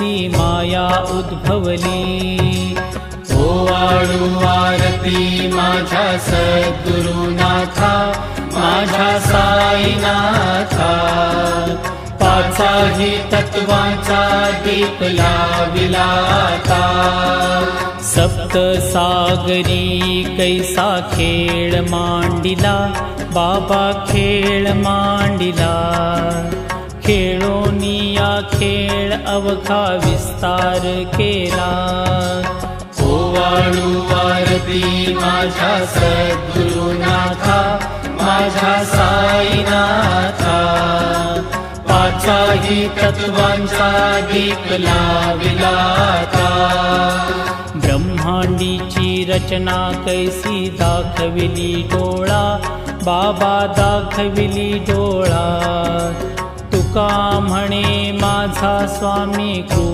कैसी माया उद्भवली। ओवाळू आरती माझ्या सद्गुरुनाथा, माझ्या साईनाथा। पाचाही तत्वांचा दीप लाविला आता। सप्त सागरी कैसा खेळ मांडिला, बाबा खेळ मांडिला। खेळोनिया खेळ अवघा विस्तार केला। ओवाळू आरती माझ्या सद्गुरुनाथा, माझ्या साईनाथा। पाचाही तत्वांचा दीप लाविला आता। ब्रह्मांडीची रचना कैसी दाखविली डोळा, बाबा दाखविली डोळा। तुका म्हणे माझा स्वामी